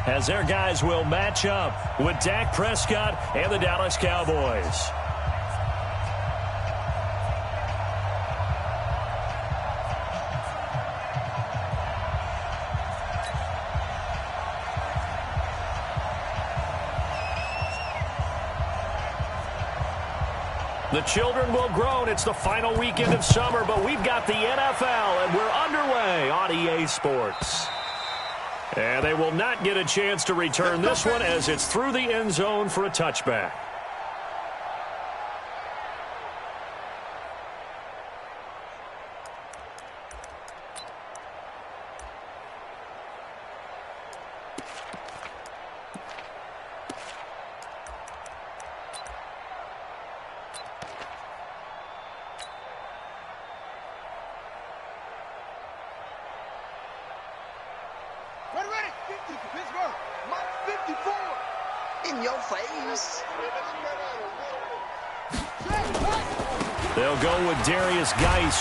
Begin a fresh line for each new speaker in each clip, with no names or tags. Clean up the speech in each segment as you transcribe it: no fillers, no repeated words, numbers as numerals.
as their guys will match up with Dak Prescott and the Dallas Cowboys. The children will groan. It's the final weekend of summer, but we've got the NFL, and we're underway on EA Sports. And they will not get a chance to return this one as it's through the end zone for a touchback.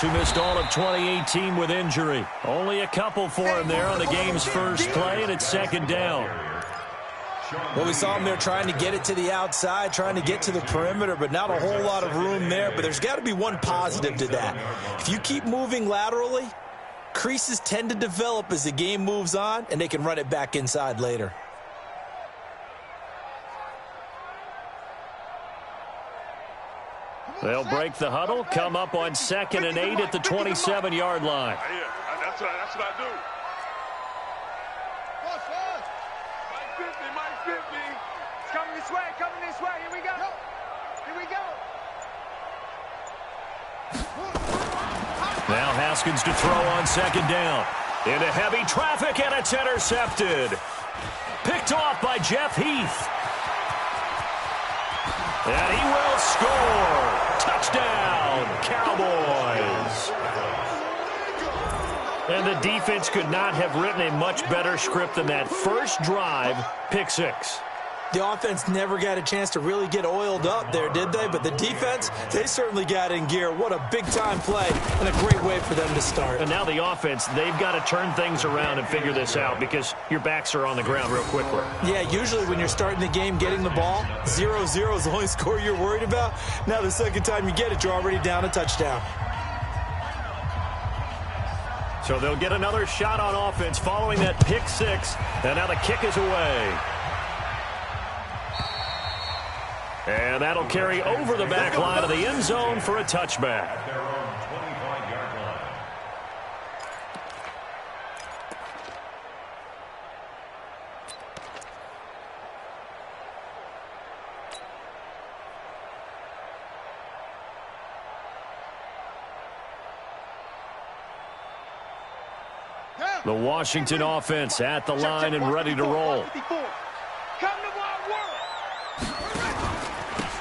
Who missed all of 2018 with injury. Only a couple for him there on the game's first play, and it's second down.
Well, we saw him there trying to get it to the outside, trying to get to the perimeter, but not a whole lot of room there. But there's got to be one positive to that. If you keep moving laterally, creases tend to develop as the game moves on, and they can run it back inside later.
They'll break the huddle, come up on 2nd and 8 at the 27-yard line.
That's what I do. Mike 50. It's coming this way. Here we go.
Now Haskins to throw on 2nd down. Into heavy traffic, and it's intercepted. Picked off by Jeff Heath. And he will score. Touchdown, Cowboys. And the defense could not have written a much better script than that first drive, pick 6.
The offense never got a chance to really get oiled up there, did they? But the defense, they certainly got in gear. What a big-time play and a great way for them to start.
And now the offense, they've got to turn things around and figure this out because your backs are on the ground real quickly.
Yeah, usually when you're starting the game getting the ball, 0-0 is the only score you're worried about. Now the second time you get it, you're already down a touchdown.
So they'll get another shot on offense following that pick 6. And now the kick is away. And that'll carry over the back line of the end zone for a touchback. The Washington offense at the line and ready to roll.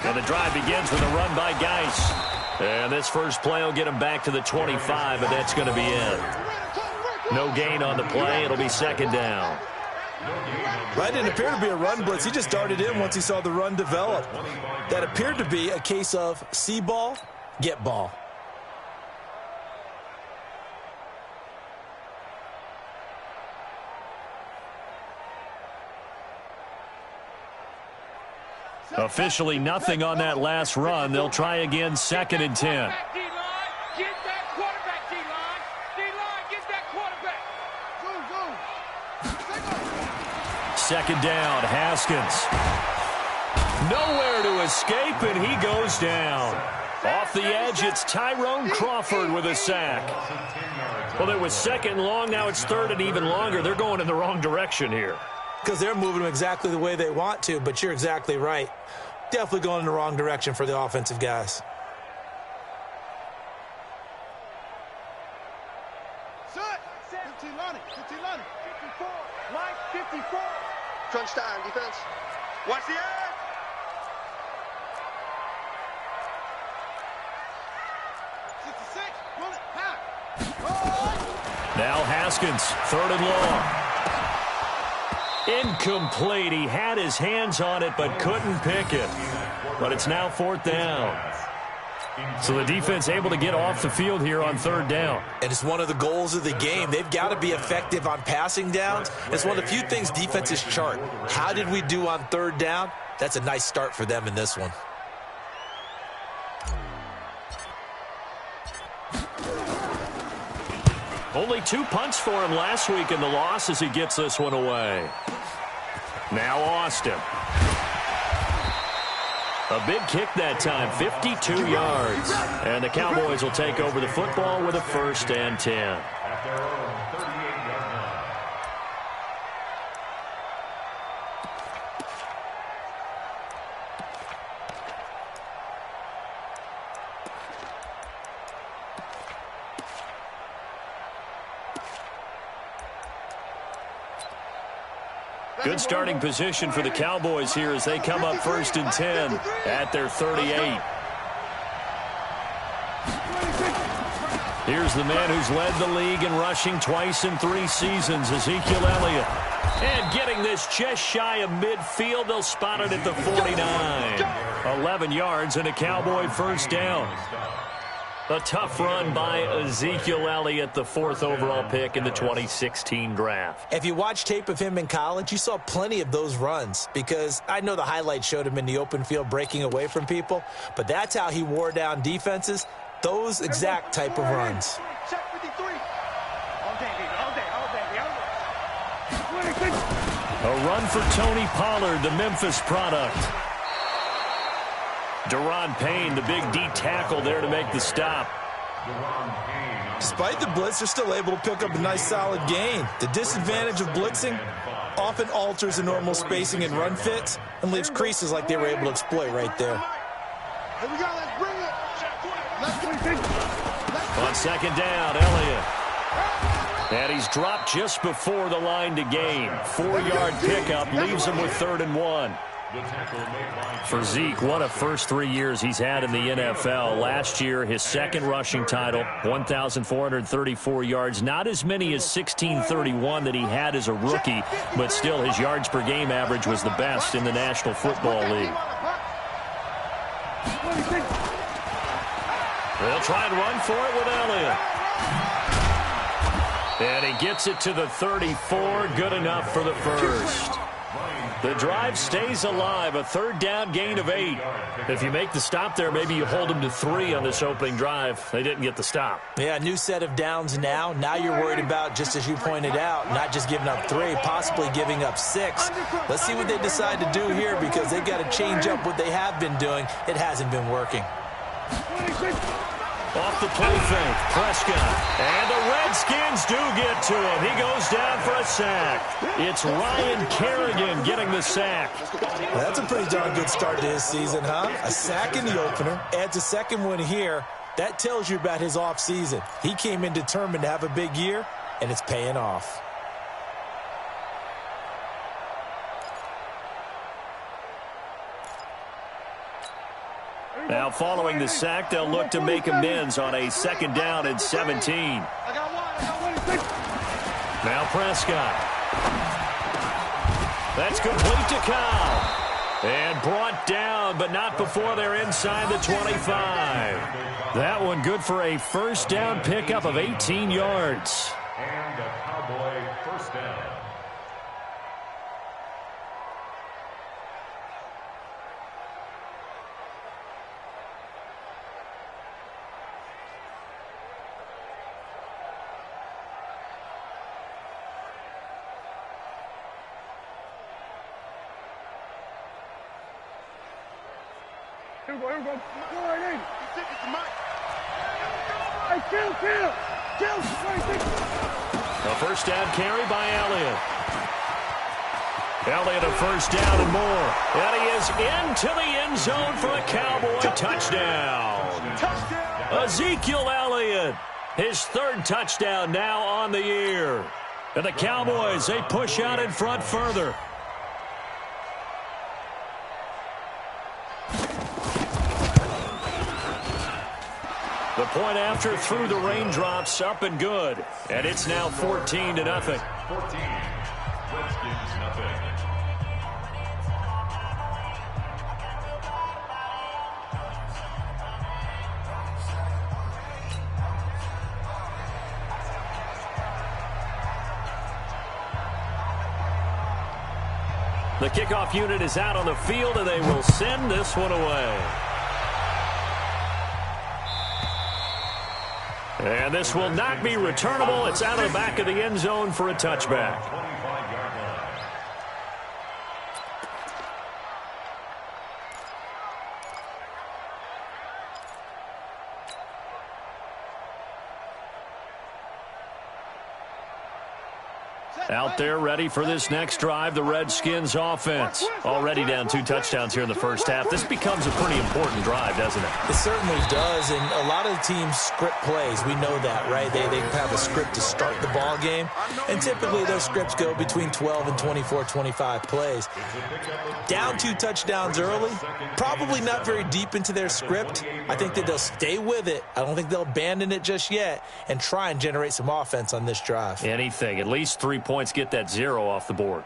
And the drive begins with a run by Geis. And this first play will get him back to the 25, but that's going to be it. No gain on the play. It'll be second down.
That didn't appear to be a run blitz. He just darted in once he saw the run develop. That appeared to be a case of see ball, get ball.
Officially nothing on that last run. They'll try again, 2nd and 10.
Get that quarterback, D-line. D-line, get that quarterback.
Second down, Haskins. Nowhere to escape, and he goes down. Off the edge, it's Tyrone Crawford with a sack. Well, it was 2nd and long. Now it's 3rd and even longer. They're going in the wrong direction here.
Because they're moving them exactly the way they want to, but you're exactly right. Definitely going in the wrong direction for the offensive guys.
Set. 15 Lonnie. 54. Mike, 54.
Crunch time, defense.
Watch the edge. Pull it.
Now Haskins, 3rd and long. Incomplete. He had his hands on it but couldn't pick it. But it's now 4th down. So the defense able to get off the field here on third down.
And it's one of the goals of the game. They've got to be effective on passing downs. It's one of the few things defenses chart. How did we do on third down? That's a nice start for them in this one.
Only 2 punts for him last week in the loss as he gets this one away. Now Austin. A big kick that time, 52 yards. And the Cowboys will take over the football with a 1st and 10. Good starting position for the Cowboys here as they come up 1st and 10 at their 38. Here's the man who's led the league in rushing twice in 3 seasons, Ezekiel Elliott. And getting this just shy of midfield, they'll spot it at the 49. 11 yards and a Cowboy 1st down. A tough run by Ezekiel Elliott, the 4th overall pick in the 2016 draft.
If you watch tape of him in college, you saw plenty of those runs because I know the highlights showed him in the open field breaking away from people, but that's how he wore down defenses, those exact type of runs.
A run for Tony Pollard, the Memphis product. Deron Payne, the big D tackle there to make the stop.
Despite the blitz, they're still able to pick up a nice solid gain. The disadvantage of blitzing often alters the normal spacing and run fits and leaves creases like they were able to exploit right there.
Here we go, let's bring it.
On 2nd down, Elliott. And he's dropped just before the line to gain. 4-yard pickup leaves him with 3rd and 1. For Zeke, what a first 3 years he's had in the NFL. Last year, his 2nd rushing title, 1,434 yards. Not as many as 1,631 that he had as a rookie, but still his yards per game average was the best in the National Football League. They'll try and run for it with Elliott. And he gets it to the 34. Good enough for the 1st. The drive stays alive, a 3rd down gain of 8. If you make the stop there, maybe you hold them to 3 on this opening drive. They didn't get the stop.
Yeah, new set of downs now. Now you're worried about, just as you pointed out, not just giving up 3, possibly giving up 6. Let's see what they decide to do here because they've got to change up what they have been doing. It hasn't been working.
Off the play fake, Prescott. And the Redskins do get to him. He goes down for a sack. It's Ryan Kerrigan getting the sack.
Well, that's a pretty darn good start to his season, huh? A sack in the opener, adds a 2nd one here. That tells you about his offseason. He came in determined to have a big year, and it's paying off.
Now, following the sack, they'll look to make amends on a 2nd down and 17. Now Prescott. That's complete to Kyle. And brought down, but not before they're inside the 25. That one good for a 1st down pickup of 18 yards.
And a Cowboy 1st down.
Here we go. Go right in. Hey, kill.
A 1st down carry by Elliott. Elliott a 1st down and more. And he is into the end zone for a Cowboy touchdown. Ezekiel Elliott, his 3rd touchdown now on the year. And the Cowboys, they push out in front further. The point after through the raindrops, up and good. And it's now 14-0.
14. Redskins nothing.
The kickoff unit is out on the field, and they will send this one away. And this will not be returnable. It's out of the back of the end zone for a touchback. Out there ready for this next drive, the Redskins offense. Already down 2 touchdowns here in the first half. This becomes a pretty important drive, doesn't it?
It certainly does, and a lot of the teams script plays. We know that, right? They have a script to start the ball game, and typically those scripts go between 12 and 24, 25 plays. Down 2 touchdowns early, probably not very deep into their script. I think that they'll stay with it. I don't think they'll abandon it just yet and try and generate some offense on this drive.
Anything, at least 3 points, get that 0 off the board.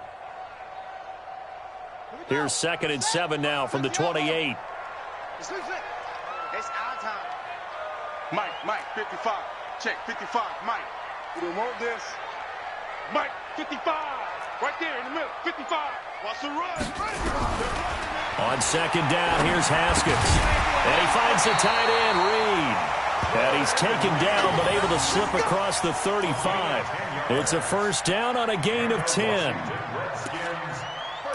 Here's 2nd and 7 now from the 28.
It's our time.
Mike, 55. Check, 55. Mike.
You don't want this.
Mike, 55. Right there in the middle, 55.
Watch the run.
On 2nd down, here's Haskins. And he finds the tight end, Reed. And he's taken down, but able to slip across the 35. It's a first down on a gain of 10.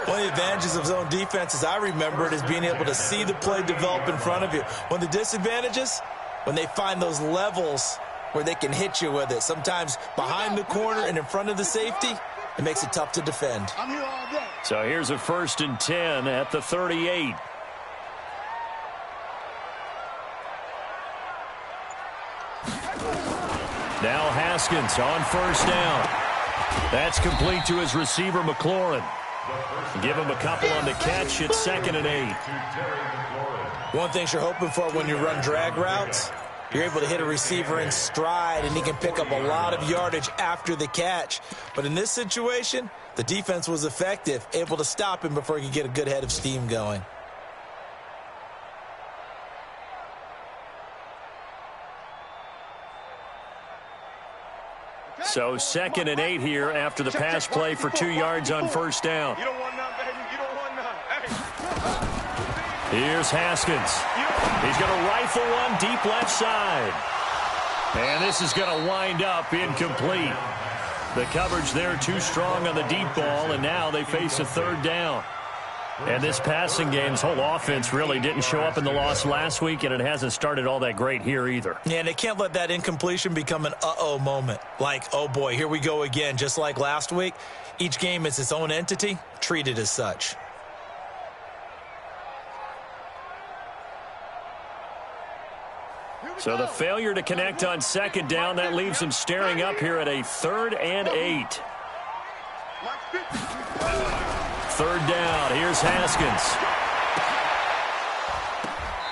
One of the advantages of zone defense, as I remember it, is being able to see the play develop in front of you. One of the disadvantages, when they find those levels where they can hit you with it, sometimes behind the corner and in front of the safety, it makes it tough to defend.
I'm here all day.
So here's a 1st and 10 at the 38. Now Haskins on 1st down. That's complete to his receiver, McLaurin. Give him a couple on the catch. It's 2nd and 8.
One thing you're hoping for when you run drag routes, you're able to hit a receiver in stride, and he can pick up a lot of yardage after the catch. But in this situation, the defense was effective, able to stop him before he could get a good head of steam going.
So 2nd and 8 here after the pass play for 2 yards on 1st down.
You don't want none, baby. You don't want none. Hey.
Here's Haskins. He's going to rifle one deep left side. And this is going to wind up incomplete. The coverage there too strong on the deep ball, and now they face a 3rd down. And this passing game's whole offense really didn't show up in the loss last week, and it hasn't started all that great here either.
Yeah, and they can't let that incompletion become an uh-oh moment. Like, oh boy, here we go again, just like last week. Each game is its own entity, treated as such.
So the failure to connect on 2nd down, that leaves them staring up here at a 3rd and 8. 3rd down, here's Haskins.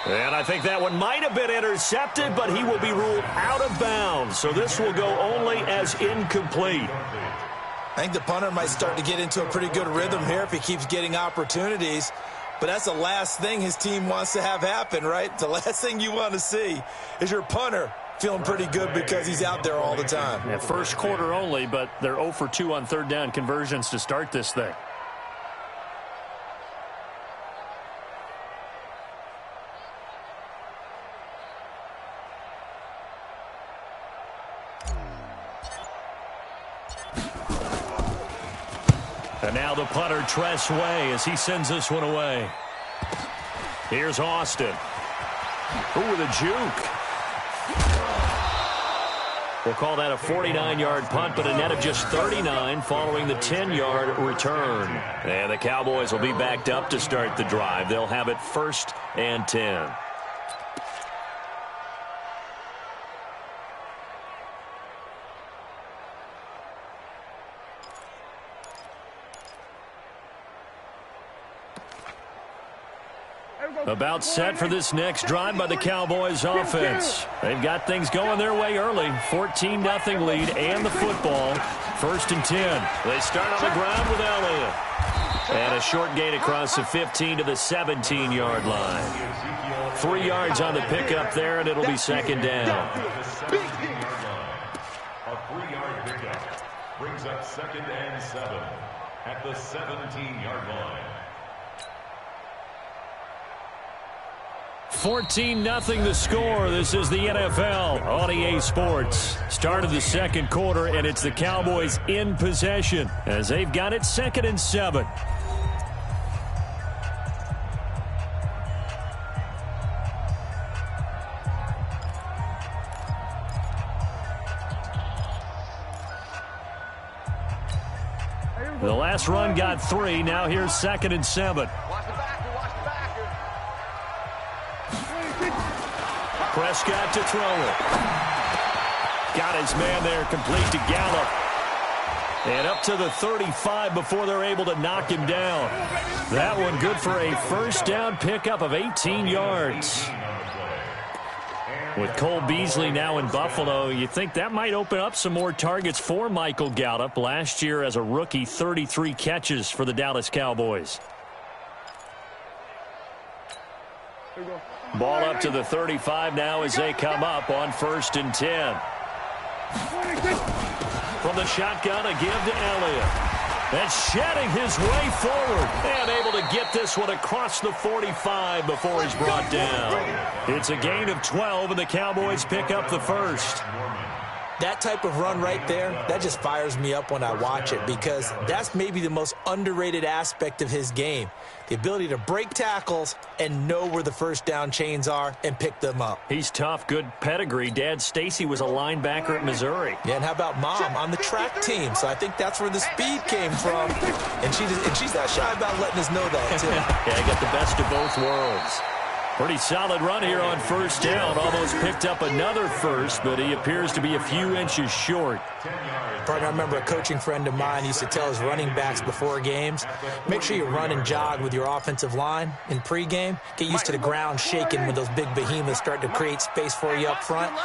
And I think that one might have been intercepted, but he will be ruled out of bounds. So this will go only as incomplete.
I think the punter might start to get into a pretty good rhythm here if he keeps getting opportunities. But that's the last thing his team wants to have happen, right? The last thing you want to see is your punter feeling pretty good because he's out there all the time.
Yeah, first quarter only, but they're 0 for 2 on 3rd down conversions to start this thing. And now the punter, Tress Way, as he sends this one away. Here's Austin. Ooh, with a juke. We'll call that a 49-yard punt, but a net of just 39 following the 10-yard return. And the Cowboys will be backed up to start the drive. They'll have it 1st and 10. About set for this next drive by the Cowboys offense. They've got things going their way early. 14-0 lead and the football. 1st and 10. They start on the ground with Elliott. And a short gain across the 15 to the 17-yard line. 3 yards on the pickup there, and it'll be 2nd down.
A 3-yard pickup brings up 2nd and 7. at the 17-yard line.
14-0 the score. This is the NFL on EA Sports. Start of the second quarter, and it's the Cowboys in possession as they've got it 2nd and 7. The last run got 3. Now here's 2nd and 7. Prescott to throw it. Got his man there, complete to Gallup. And up to the 35 before they're able to knock him down. That one good for a first down pickup of 18 yards. With Cole Beasley now in Buffalo, you think that might open up some more targets for Michael Gallup. Last year as a rookie, 33 catches for the Dallas Cowboys. Ball up to the 35 now as they come up on 1st and 10. From the shotgun, a give to Elliott. And shedding his way forward. And able to get this one across the 45 before he's brought down. It's a gain of 12, and the Cowboys pick up the first.
That type of run right there, that just fires me up when I watch it because that's maybe the most underrated aspect of his game. The ability to break tackles and know where the first down chains are and pick them up.
He's tough, good pedigree. Dad Stacy was a linebacker at Missouri.
Yeah, and how about Mom on the track team? So I think that's where the speed came from. And she's not shy about letting us know that, too.
Yeah, I got the best of both worlds. Pretty solid run here on 1st down. Almost picked up another first, but he appears to be a few inches short.
Partner, I remember a coaching friend of mine used to tell his running backs before games, make sure you run and jog with your offensive line in pregame. Get used to the ground shaking when those big behemoths start to create space for you up front.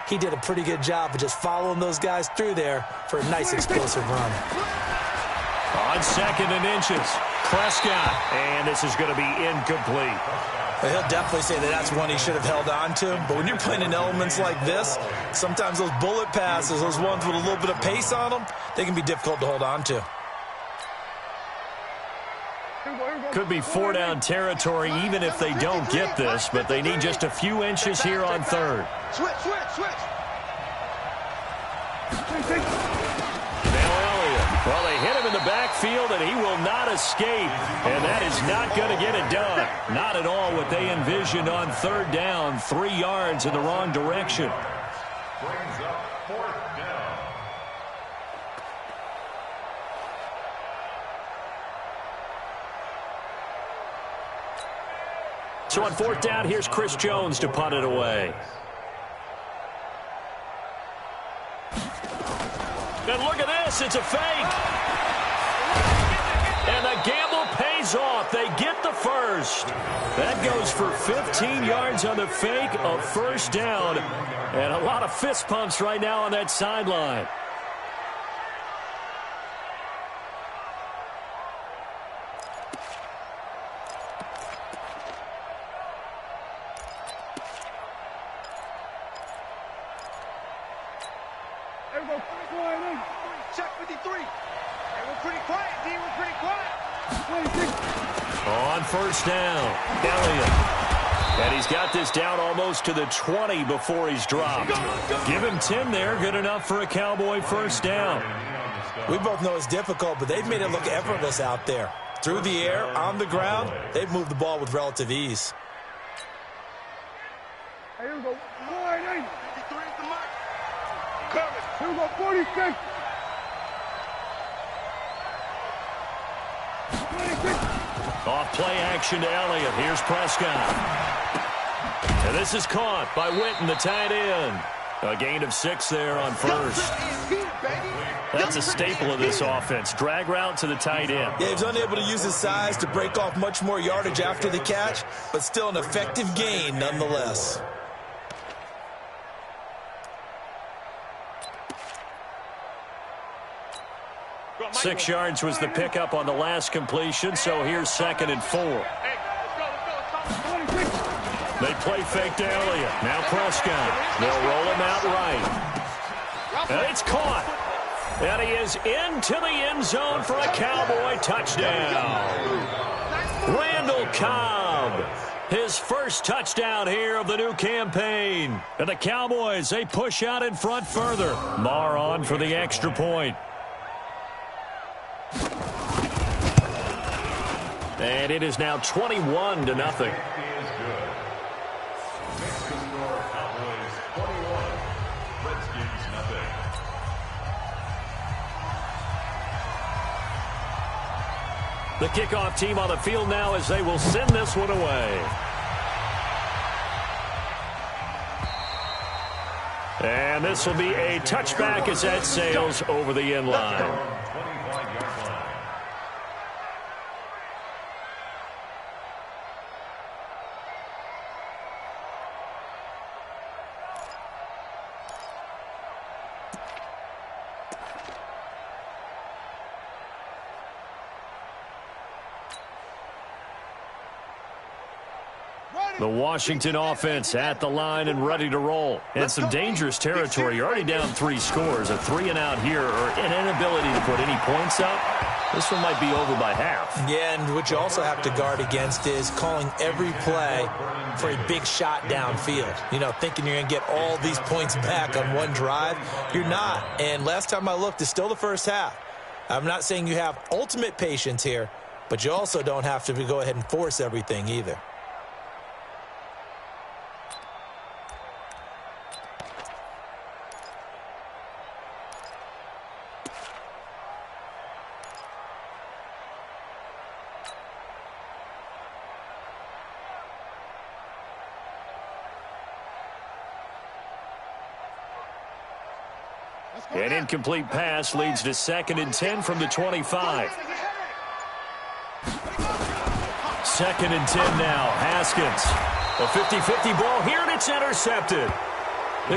He did a pretty good job of just following those guys through there for a nice explosive run.
On 2nd and inches, Prescott, and this is going to be incomplete.
He'll definitely say that that's one he should have held on to. But when you're playing in elements like this, sometimes those bullet passes, those ones with a little bit of pace on them, they can be difficult to hold on to.
Could be 4-down territory even if they don't get this, but they need just a few inches here on 3rd.
Switch.
Well, they hit him in the backfield, and he will not escape. And that is not going to get it done. Not at all what they envisioned on 3rd down. 3 yards in the wrong direction.
Brings up 4th down.
So on 4th down, here's Chris Jones to punt it away. And look at this, it's a fake. And the gamble pays off. They get the first. That goes for 15 yards on the fake, a first down. And a lot of fist pumps right now on that sideline.
Check 53. Hey, we're pretty quiet, D. We're pretty quiet.
On 1st down, Elliott. And he's got this down almost to the 20 before he's dropped. Give him 10 there, good enough for a Cowboy first down.
We both know it's difficult, but they've made it look effortless out there. Through the air, on the ground, they've moved the ball with relative ease.
Here we go. 53 is the mark. Cover. Here we go. 46.
Off play action to Elliott. Here's Prescott. And this is caught by Witten, the tight end. A gain of 6 there on 1st. That's a staple of this offense. Drag route to the tight end.
Yeah, he's unable to use his size to break off much more yardage after the catch, but still an effective gain nonetheless.
Six yards was the pickup on the last completion, so here's 2nd and 4. They play fake to Elliott. Now Prescott. They'll roll him out right. And it's caught. And he is into the end zone for a Cowboy touchdown. Randall Cobb, his first touchdown here of the new campaign. And the Cowboys, they push out in front further. Marr on for the extra point. And it is now 21-0. The kickoff team on the field now as they will send this one away. And this will be a touchback as that sails over the end line. The Washington offense at the line and ready to roll. And some dangerous territory. You're already down 3 scores. A 3-and-out here or an inability to put any points up. This one might be over by half. Yeah, and what you also have to guard against is calling every play for a big shot downfield. You know, thinking you're going to get all these points back on one drive. You're not. And last time I looked, it's still the first half. I'm not saying you have ultimate patience here, but you also don't have to go ahead and force everything either. An incomplete pass leads to 2nd and 10 from the 25. 2nd and 10 now. Haskins. A 50-50 ball here, and it's intercepted.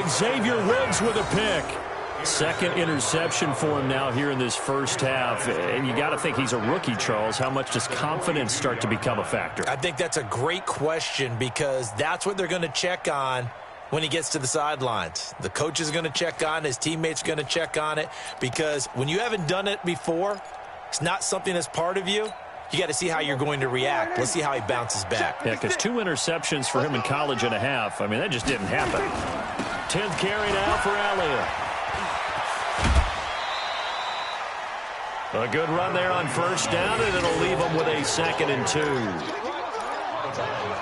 Xavier Woods with a pick. 2nd interception for him now here in this first half. And you got to think he's a rookie, Charles. How much does confidence start to become a factor? I think that's a great question because that's what they're going to check on when he gets to the sidelines. The coach is going to check on it. His teammates are going to check on it because when you haven't done it before, it's not something that's part of you. You got to see how you're going to react. Let's see how he bounces back. Yeah, because 2 interceptions for him in college and a half. I mean, that just didn't happen. 10th carry now for Elliott. A good run there on first down, and it'll leave him with a 2nd and 2.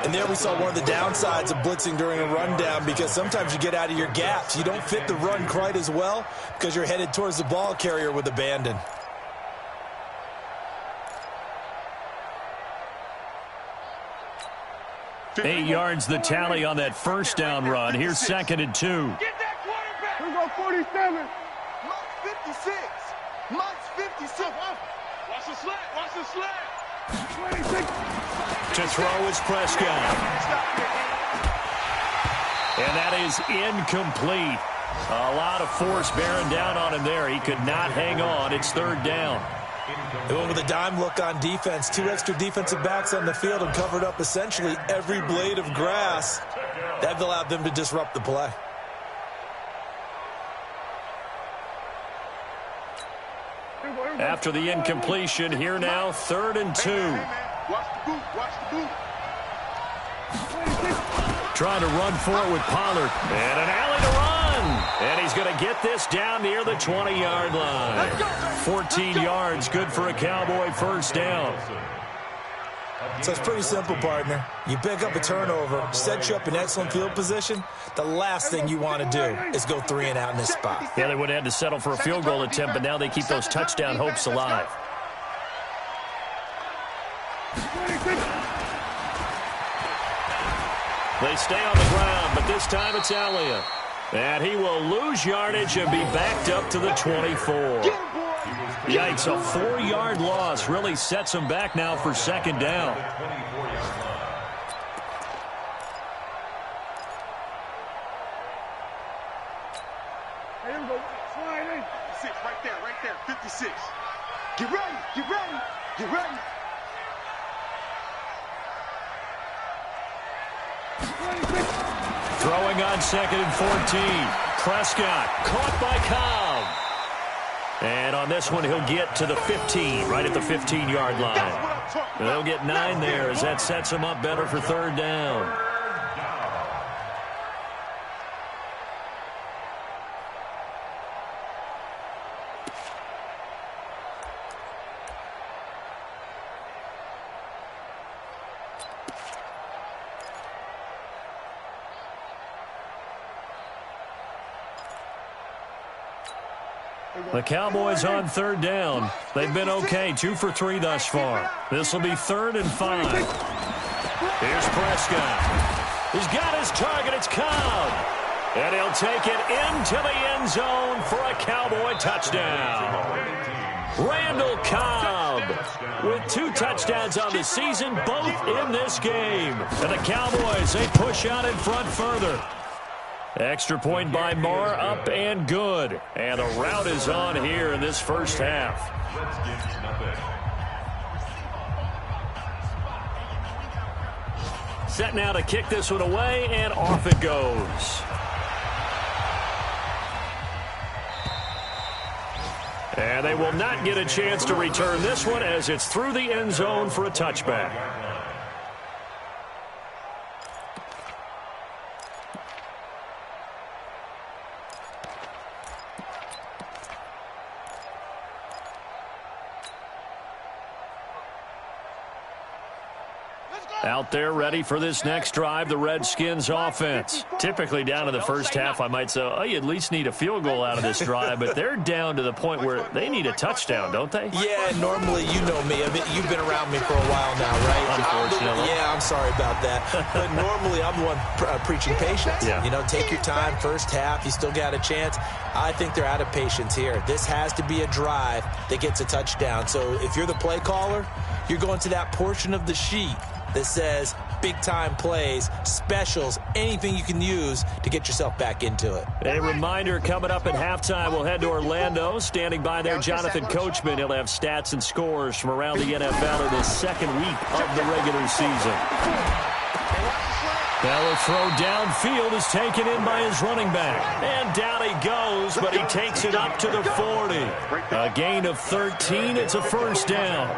And there we saw one of the downsides of blitzing during a rundown because sometimes you get out of your gaps. You don't fit the run quite as well because you're headed towards the ball carrier with abandon. Eight yards the tally on that first down run. Here's 2nd and 2.
Get that quarterback.
Here we go, 47.
Mike's 56. Mike's 56. Watch the slant. Watch the slant.
26.
To throw is Prescott. And that is incomplete. A lot of force bearing down on him there. He could not hang on. It's 3rd down. They went with a dime look on defense. 2 extra defensive backs on the field and covered up essentially every blade of grass. That allowed them to disrupt the play. After the incompletion, here now, 3rd and 2.
Watch the boot. Watch the boot.
Trying to run for it with Pollard. And an alley to run. And he's going to get this down near the 20-yard line. 14 yards, good for a Cowboy first down. So it's pretty simple, partner. You pick up a turnover, set you up in excellent field position. The last thing you want to do is go 3-and-out in this spot. Yeah, they would have had to settle for a field goal attempt, but now they keep those touchdown hopes alive. They stay on the ground, but this time it's Elliott. And he will lose yardage and be backed up to the 24. Yikes, a 4-yard loss really sets him back now for 2nd down.
Here we go. Slide in.
56, right there, 56. Get ready, get ready, get ready.
26.
Throwing on 2nd and 14. Prescott caught by Cobb. And on this one, he'll get to the 15, right at the 15-yard line. They'll get 9 there as that sets him up better for third down. The Cowboys on third down. They've been okay, 2 for 3 thus far. This will be 3rd and 5. Here's Prescott. He's got his target. It's Cobb. And he'll take it into the end zone for a Cowboy touchdown. Randall Cobb with 2 touchdowns on the season, both in this game. And the Cowboys, they push out in front further. Extra point by Marr, up and good. And the route is on here in this first half. Set now to kick this one away, and off it goes. And they will not get a chance to return this one as it's through the end zone for a touchback. Out there ready for this next drive, the Redskins offense. Typically down to the first half, I might say, oh, you at least need a field goal out of this drive, but they're down to the point where they need a touchdown, don't they?
Yeah, normally, you know me. I mean, you've been around me for a while now, right?
Unfortunately.
Yeah, I'm sorry about that. But normally, I'm the one preaching patience.
Yeah.
You know, take your time, first half, you still got a chance. I think they're out of patience here. This has to be a drive that gets a touchdown. So if you're the play caller, you're going to that portion of the sheet that says big-time plays, specials, anything you can use to get yourself back into it.
A reminder, coming up at halftime, we'll head to Orlando. Standing by there, Jonathan Coachman. He'll have stats and scores from around the NFL in the second week of the regular season. Now a throw downfield is taken in by his running back. And down he goes, but he takes it up to the 40. A gain of 13. It's a first down.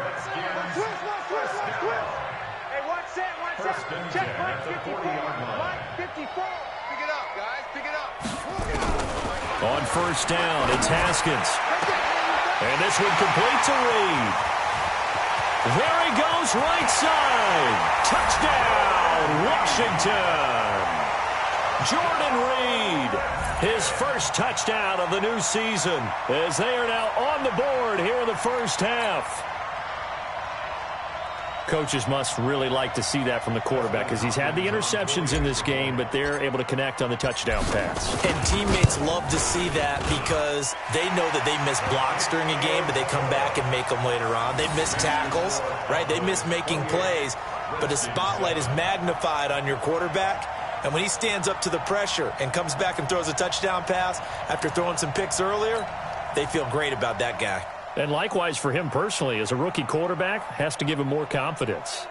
Check Mike 54. Mike 54. Pick it up, guys. Pick it up.
On first down, it's Haskins. And this one complete to Reed. There he goes, right side. Touchdown, Washington. Jordan Reed, his first touchdown of the new season, as they are now on the board here in the first half. Coaches must really like to see that from the quarterback because he's had the interceptions in this game, but they're able to connect on the touchdown pass.
And teammates love to see that because they know that they miss blocks during a game, but they come back and make them later on. They miss tackles, right? They miss making plays, but the spotlight is magnified on your quarterback. And when he stands up to the pressure and comes back and throws a touchdown pass after throwing some picks earlier, they feel great about that guy.
And likewise for him personally, as a rookie quarterback, has to give him more confidence.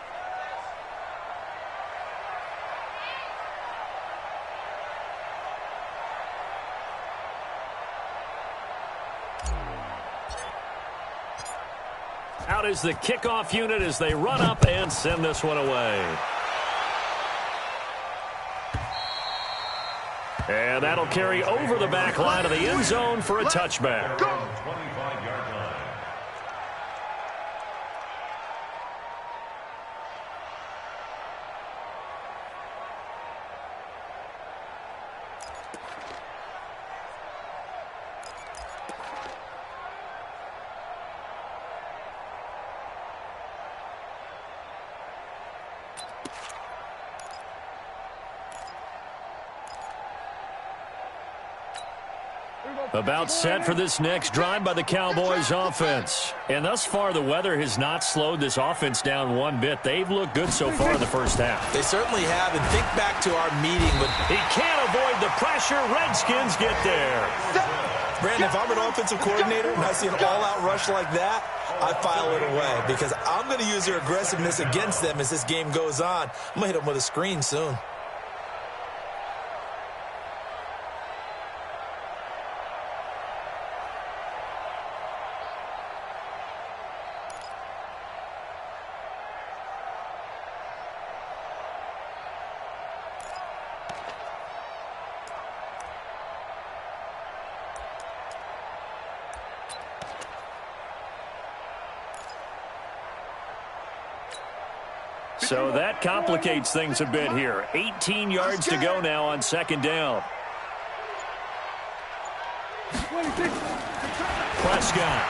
Out is the kickoff unit as they run up and send this one away. And that'll carry over the back line of the end zone for a touchback.
25-yard line.
About set for this next drive by the Cowboys offense. And thus far, the weather has not slowed this offense down one bit. They've looked good so far in the first half.
They certainly have. And think back to our meeting with...
He can't avoid the pressure. Redskins get there.
Brandon, if I'm an offensive coordinator and I see an all-out rush like that, I file it away because I'm going to use their aggressiveness against them as this game goes on. I'm going to hit them with a screen soon.
So that complicates things a bit here. 18 yards to go now on second down. Prescott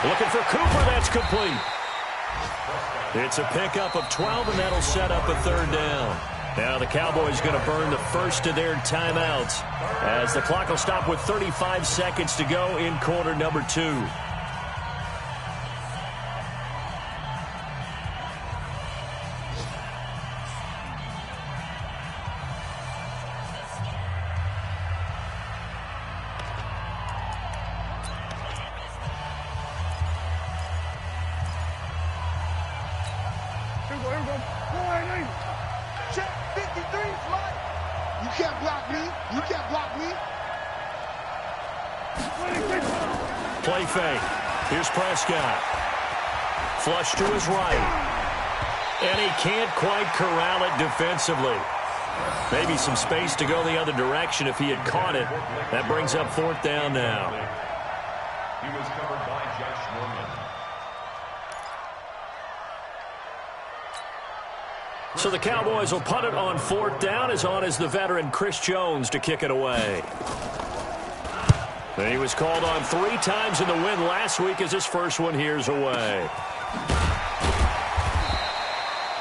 looking for Cooper. That's complete. It's a pickup of 12, and that'll set up a third down. Now the Cowboys going to burn the first of their timeouts as the clock will stop with 35 seconds to go in quarter number 2.
Check 53, Flight. You can't block me. You can't block me.
Play fake. Here's Prescott. Flush to his right. And he can't quite corral it defensively. Maybe some space to go the other direction if he had caught it. That brings up fourth down now.
He was covered by Josh Norman.
So the Cowboys will punt it on fourth down, as on is the veteran Chris Jones to kick it away. And he was called on 3 times in the win last week as his first one here's away.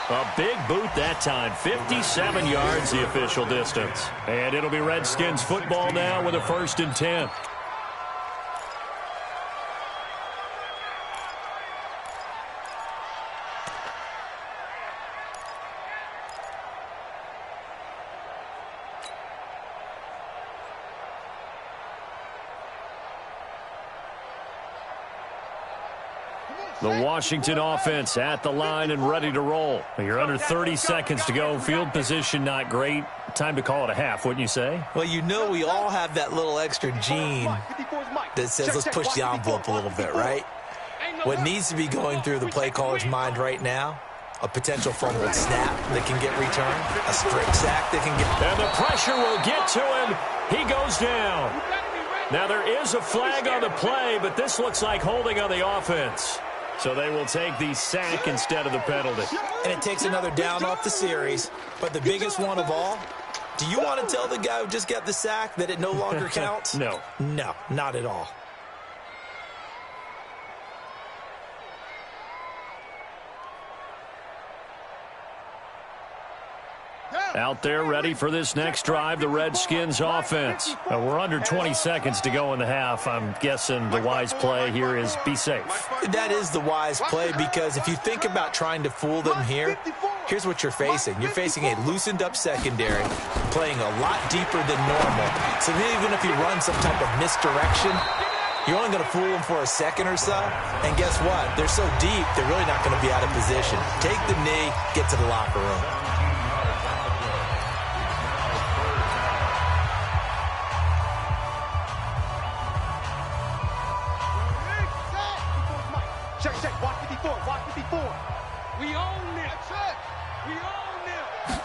A big boot that time, 57 yards the official distance. And it'll be Redskins football now with a 1st and 10. The Washington offense at the line and ready to roll. You're under 30 seconds to go. Field position not great. Time to call it a half, wouldn't you say?
Well, you know we all have that little extra gene that says let's push the envelope a little bit, right? What needs to be going through the play caller's mind right now, a potential fumbled snap that can get returned, a straight sack that can get...
And the pressure will get to him. He goes down. Now there is a flag on the play, but this looks like holding on the offense. So they will take the sack instead of the penalty.
And it takes another down off the series. But the biggest one of all, do you want to tell the guy who just got the sack that it no longer counts?
No.
No, not at all.
Out there ready for this next drive, the Redskins offense. We're under 20 seconds to go in the half. I'm guessing the wise play here is be safe.
That is the wise play, because if you think about trying to fool them here, here's what you're facing. You're facing a loosened up secondary, playing a lot deeper than normal. So even if you run some type of misdirection, you're only going to fool them for a second or so. And guess what? They're so deep, they're really not going to be out of position. Take the knee, get to the locker room.
Check, watch 54, watch 54. We own this. We own this.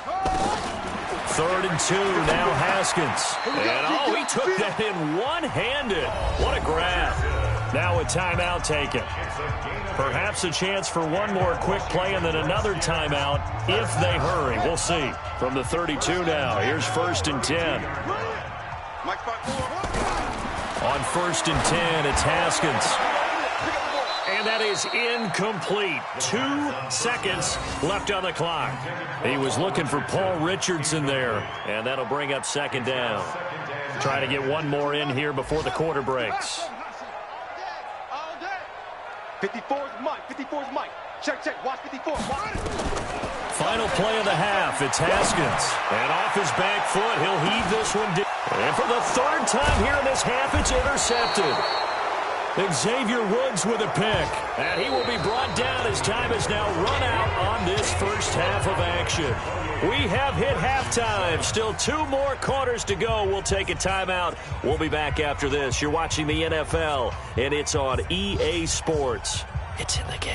3rd and 2, now Haskins. And he took that in one-handed. What a grab. Now a timeout taken. Perhaps a chance for one more quick play and then another timeout if they hurry. We'll see. From the 32 now, here's 1st and 10. On 1st and 10, it's Haskins. And that is incomplete. 2 seconds left on the clock. He was looking for Paul Richardson there, and that'll bring up 2nd down. Try to get one more in here before the quarter breaks.
54's Mike. 54's Mike. Check, watch 54. Watch.
Final play of the half. It's Haskins. And off his back foot, he'll heave this one down. And for the 3rd time here in this half, it's intercepted. Xavier Woods with a pick. And he will be brought down as time has now run out on this first half of action. We have hit halftime. Still 2 more quarters to go. We'll take a timeout. We'll be back after this. You're watching the NFL, and it's on EA Sports. It's in the game.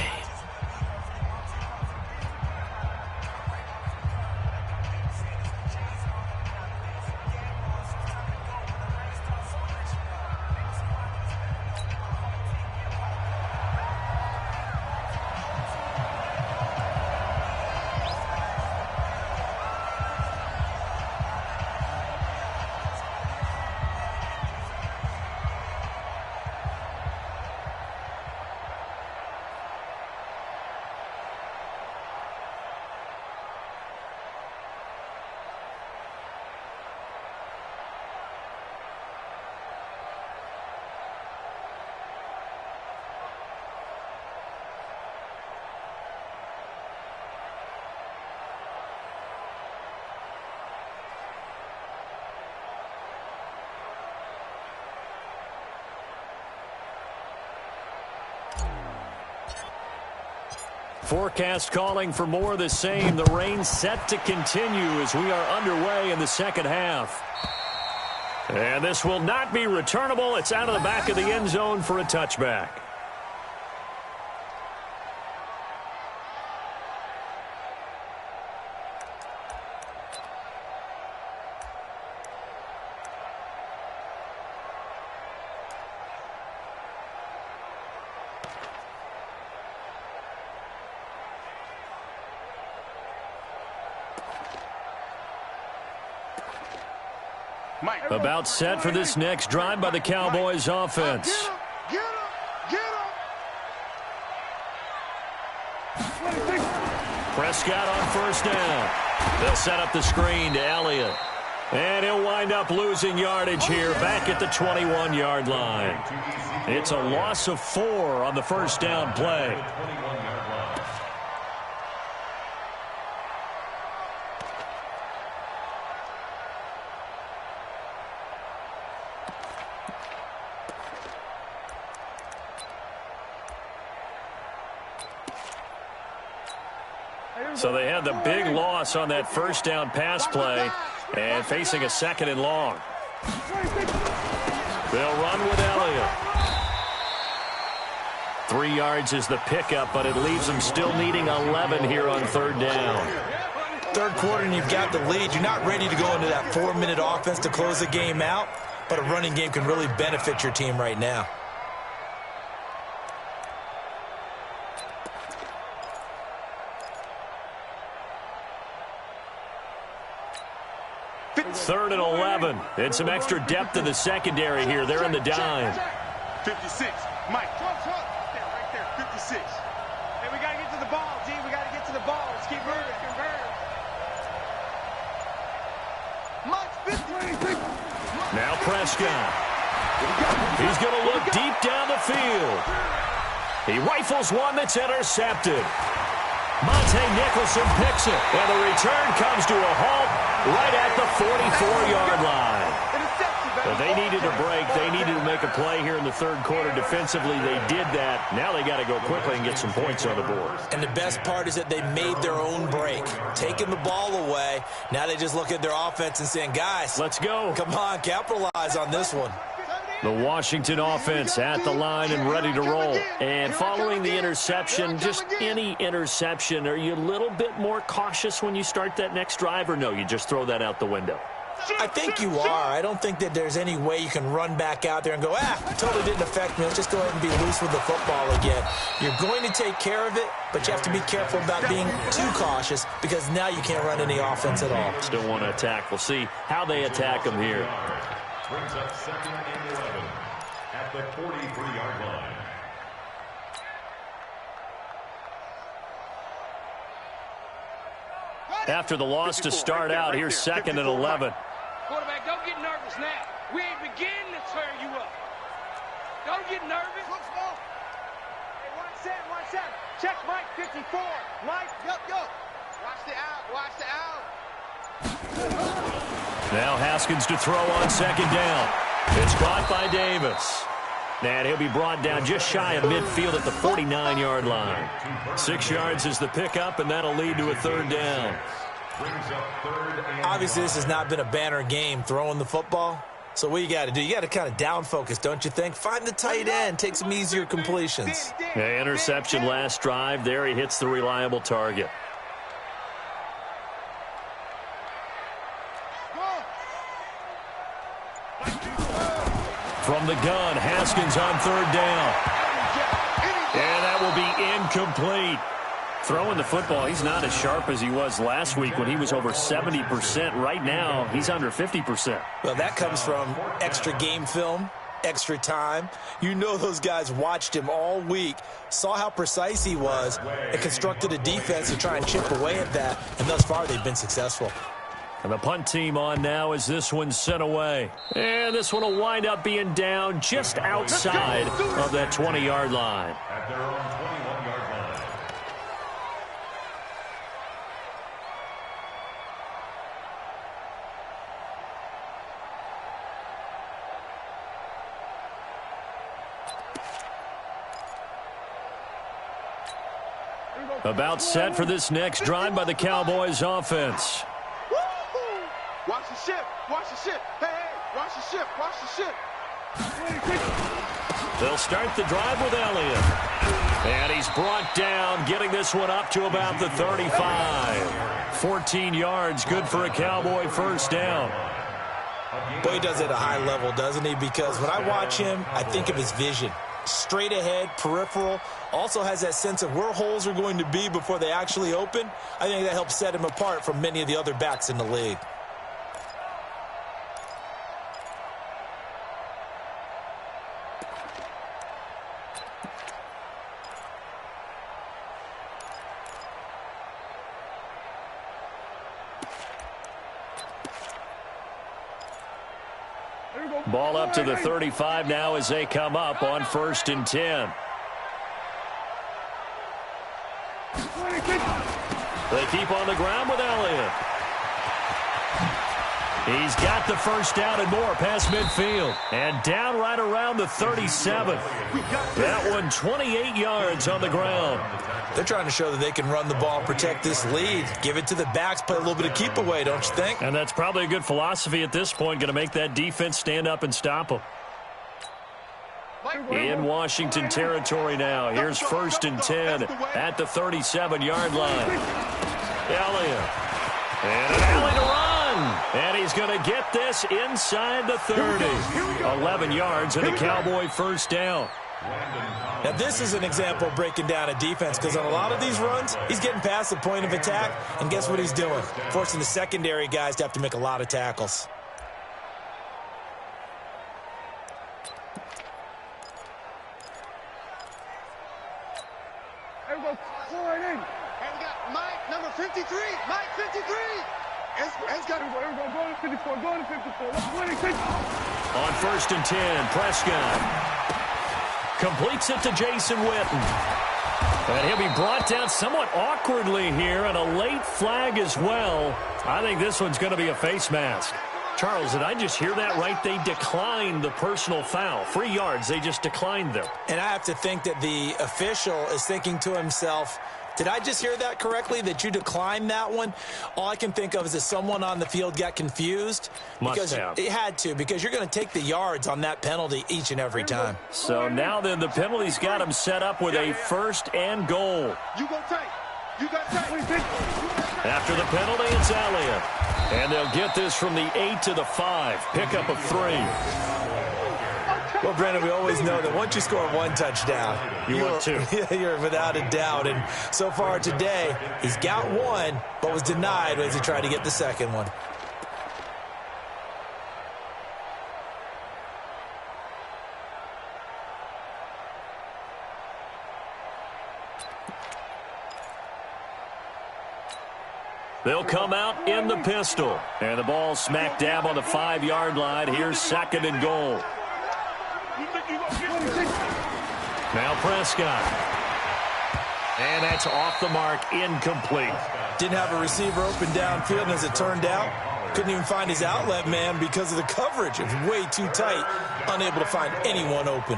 Forecast calling for more of the same. The rain set to continue as we are underway in the second half. And this will not be returnable. It's out of the back of the end zone for a touchback. About set for this next drive by the Cowboys offense.
Get him.
Prescott on first down. They'll set up the screen to Elliott. And he'll wind up losing yardage here back at the 21-yard line. It's a loss of 4 on the first down play. So they had the big loss on that first down pass play and facing a second and long. They'll run with Elliott. 3 yards is the pickup, but it leaves them still needing 11 here on third down.
Third quarter and you've got the lead. You're not ready to go into that 4-minute offense to close the game out, but a running game can really benefit your team right now.
Third and 11. And some extra depth in the secondary here. They're in the dime.
56. Mike. Right there. 56.
Hey, we got to get to the ball, G. We got to get to the ball. Let's keep moving.
Mike's 50.
Now Prescott. He's going to look deep down the field. He rifles one that's intercepted. Monte Nicholson picks it. And the return comes to a halt right at the 44-yard line. But they needed a break. They needed to make a play here in the third quarter. Defensively, they did that. Now they got to go quickly and get some points on the board.
And the best part is that they made their own break, taking the ball away. Now they just look at their offense and saying, guys,
let's go.
Come on, capitalize on this one.
The Washington offense at the line and ready to roll. And following the interception, just any interception, are you a little bit more cautious when you start that next drive, or no, you just throw that out the window?
I think you are. I don't think that there's any way you can run back out there and go, totally didn't affect me. Let's just go ahead and be loose with the football again. You're going to take care of it, but you have to be careful about being too cautious because now you can't run any offense at all.
Still want to attack. We'll see how they attack them here.
Brings up 2nd and 11 at the 43-yard line.
After the loss to start out, here's 2nd and 11.
Quarterback, don't get nervous now. We ain't beginning to tear you up. Don't get nervous. Hey, watch that. Check Mike 54. Mike, go. Watch the out.
Now Haskins to throw on 2nd down. It's caught by Davis. And he'll be brought down just shy of midfield at the 49-yard line. 6 yards is the pickup, and that'll lead to a 3rd down.
Obviously, this has not been a banner game throwing the football. So what you got to do, you got to kind of down focus, don't you think? Find the tight end, take some easier completions.
Yeah, interception last drive. There he hits the reliable target. From the gun, Haskins on 3rd down. And that will be incomplete. Throwing the football, he's not as sharp as he was last week when he was over 70%. Right now, he's under 50%.
Well, that comes from extra game film, extra time. You know those guys watched him all week, saw how precise he was, and constructed a defense to try and chip away at that. And thus far, they've been successful.
And the punt team on now as this one's sent away. And this one will wind up being down just outside of that 20-yard line.
At their own 21-yard line.
About set for this next drive by the Cowboys offense.
Watch the ship. Watch the ship. Hey, watch the ship. Watch the ship.
They'll start the drive with Elliott. And he's brought down, getting this one up to about the 35. 14 yards, good for a Cowboy first down.
Boy, he does it at a high level, doesn't he? Because when I watch him, I think of his vision. Straight ahead, peripheral, also has that sense of where holes are going to be before they actually open. I think that helps set him apart from many of the other backs in the league.
Ball up to the 35 now as they come up on 1st and 10. They keep on the ground with Elliott. He's got the first down and more past midfield. And down right around the 37. That one 28 yards on the ground.
They're trying to show that they can run the ball and protect this lead. Give it to the backs, play a little bit of keep away, don't you think?
And that's probably a good philosophy at this point, going to make that defense stand up and stop them. In Washington territory now. Here's 1st and 10 at the 37-yard line. Elliott. And an alley to run. And he's going to get this inside the 30. 11 yards and a Cowboy first down.
Now, this is an example of breaking down a defense because on a lot of these runs, he's getting past the point of attack, and guess what he's doing? Forcing the secondary guys to have to make a lot of tackles.
There we go. Forward in.
And we got Mike, number 53. Mike, 53. It's got to
There we go. Go to 54. Go to 54.
On 1st and 10, Prescott completes it to Jason Witten. And he'll be brought down somewhat awkwardly here, and a late flag as well. I think this one's going to be a face mask. Charles, did I just hear that right? They declined the personal foul. 3 yards, they just declined them.
And I have to think that the official is thinking to himself, did I just hear that correctly, that you declined that one? All I can think of is that someone on the field got confused.
Must have.
It had to, because you're going to take the yards on that penalty each and every time.
So now then the penalty's got him set up with a 1st and goal.
You go tight. You got tight.
After the penalty, it's Elliott. And they'll get this from the 8 to the 5. Pickup of 3.
Well, Brandon, we always know that once you score one touchdown,
want two.
You're without a doubt. And so far today, he's got one, but was denied as he tried to get the second one.
They'll come out in the pistol. And the ball smack dab on the 5-yard line. Here's 2nd and goal. Now Prescott. And that's off the mark, incomplete.
Didn't have a receiver open downfield, and as it turned out, couldn't even find his outlet man because of the coverage. It was way too tight, unable to find anyone open.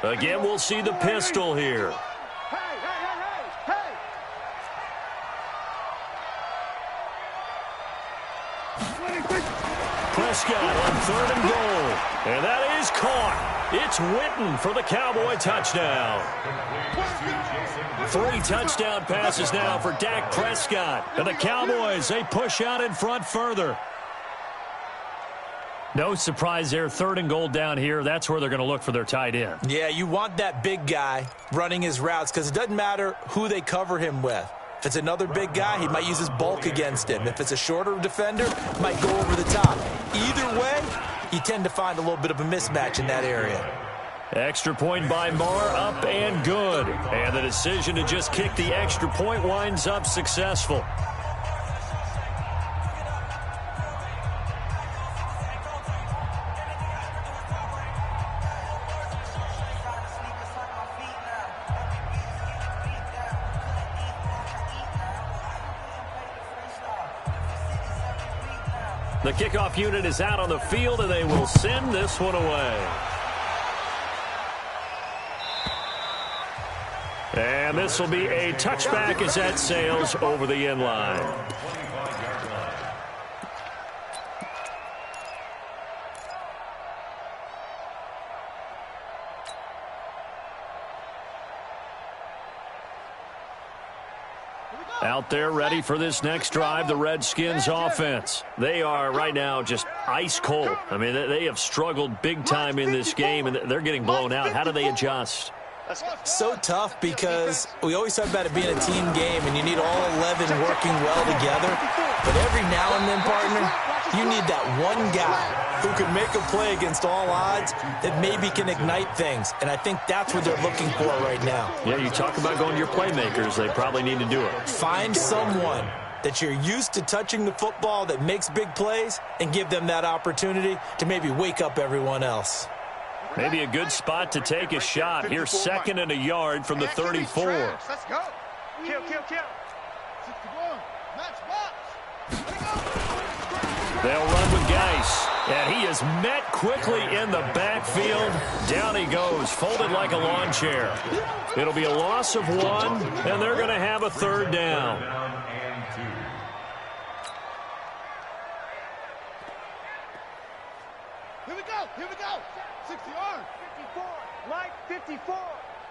Again, we'll see the pistol here.
Hey, hey, hey, hey, hey.
Prescott on 3rd and goal. And that is caught. It's Witten for the Cowboy touchdown. 3 touchdown passes now for Dak Prescott. And the Cowboys, they push out in front further. No surprise there, 3rd and goal down here. That's where they're going to look for their tight end.
Yeah, you want that big guy running his routes because it doesn't matter who they cover him with. If it's another big guy, he might use his bulk against him. If it's a shorter defender, he might go over the top. Either way, you tend to find a little bit of a mismatch in that area.
Extra point by Marr, up and good. And the decision to just kick the extra point winds up successful. The kickoff unit is out on the field, and they will send this one away. And this will be a touchback as that sails over the end line. Out there ready for this next drive, the Redskins offense. They are right now just ice cold. I mean, they have struggled big time in this game, and they're getting blown out. How do they adjust?
So tough because we always talk about it being a team game, and you need all 11 working well together. But every now and then, partner, you need that one guy who can make a play against all odds that maybe can ignite things. And I think that's what they're looking for right now.
Yeah, you talk about going to your playmakers. They probably need to do it.
Find someone that you're used to touching the football that makes big plays and give them that opportunity to maybe wake up everyone else.
Maybe a good spot to take a shot. Here's 2nd and a yard from the 34.
Let's go. Kill.
61. Match box.
They'll run with Geis. And he is met quickly in the backfield. Down he goes, folded like a lawn chair. It'll be a loss of 1, and they're going to have a 3rd down.
Here we go. 60 yards.
54. Mike, 54.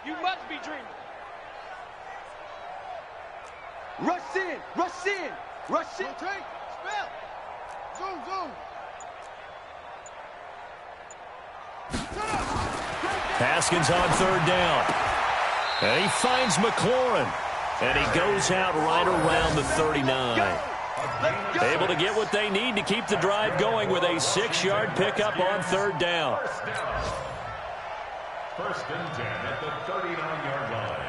You must be dreaming. Rush in.
Rotate. Spell. Zoom.
Haskins on 3rd down. And he finds McLaurin. And he goes out right around the 39. Able to get what they need to keep the drive going with a 6-yard pickup on 3rd down.
First and 10 at the 39-yard line.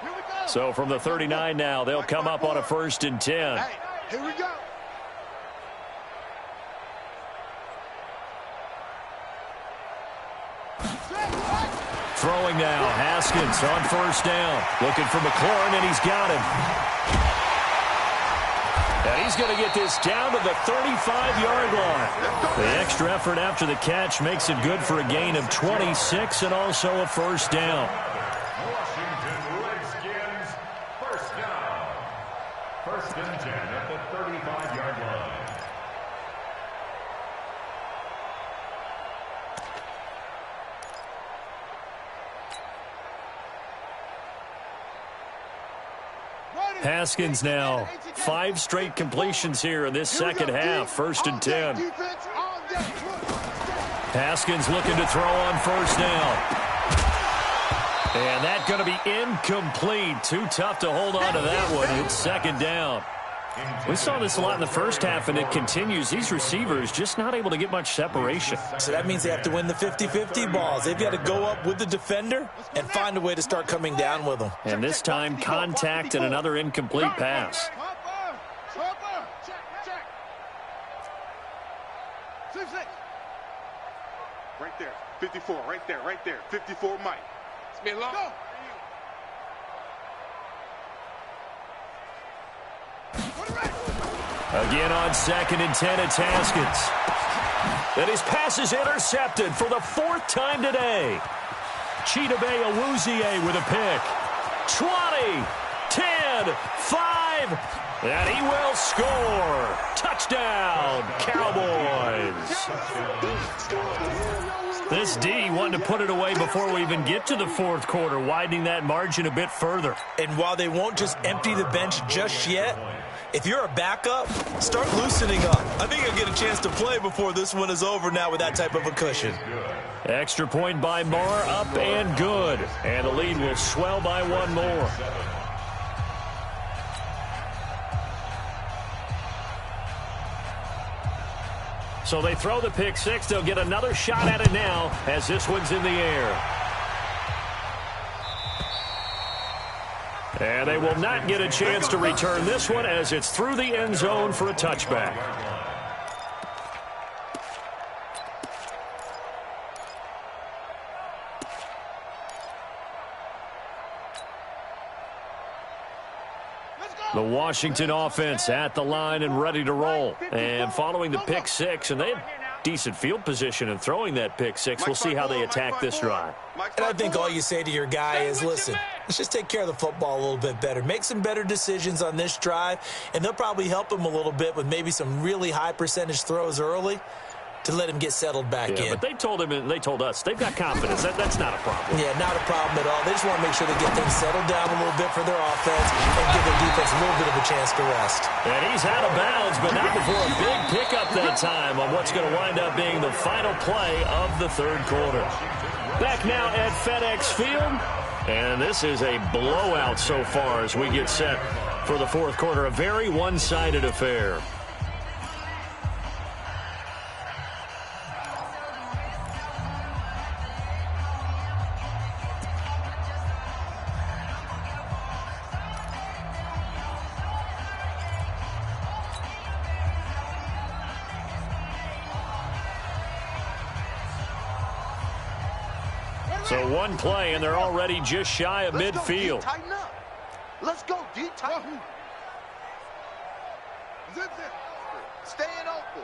Here we go.
So from the 39 now, they'll come up on a 1st and 10.
Hey, here we go.
Throwing now, Haskins on 1st down. Looking for McLaurin, and he's got him. And he's going to get this down to the 35-yard line. The extra effort after the catch makes it good for a gain of 26 and also a 1st down.
Washington Redskins, 1st down. 1st and 10 at the 35-yard line.
Haskins now, 5 straight completions here in this 2nd half. 1st and 10. Haskins looking to throw on 1st down. And that's going to be incomplete. Too tough to hold on to that one. It's 2nd down. We saw this a lot in the 1st half, and it continues. These receivers just not able to get much separation.
So that means they have to win the 50-50 balls. They've got to go up with the defender and find a way to start coming down with them.
And this time, contact and another incomplete pass.
Check. 6.
Right there. 54. Right there. 54 Mike.
It's been long.
Go.
Again on 2nd and 10, it's Haskins. And his pass is intercepted for the 4th time today. Chidobe Awuzie with a pick. 20, 10, 5, and he will score. Touchdown, Cowboys. This D wanted to put it away before we even get to the 4th quarter, widening that margin a bit further.
And while they won't just empty the bench just yet, if you're a backup, start loosening up. I think you'll get a chance to play before this one is over now with that type of a cushion.
Extra point by Marr, up and good. And the lead will swell by 1 more. So they throw the pick 6. They'll get another shot at it now as this one's in the air. And they will not get a chance to return this one as it's through the end zone for a touchback. The Washington offense at the line and ready to roll. And following the pick 6, and they decent field position and throwing that pick six. We'll see how they attack this drive.
And I think all you say to your guy is, listen, let's just take care of the football a little bit better. Make some better decisions on this drive, and they'll probably help him a little bit with maybe some really high percentage throws early to let him get settled back in.
But they told him and they told us they've got confidence. That's not a problem.
Yeah, not a problem at all. They just want to make sure they get things settled down a little bit for their offense and give their defense a little bit of a chance to rest.
And he's out of bounds, but not before a big pickup that time on what's going to wind up being the final play of the third quarter. Back now at FedEx Field, and this is a blowout so far as we get set for the fourth quarter. A very one-sided affair. So one play, and they're already just shy of midfield.
Tighten up. Let's go, D. Tighten. Staying open.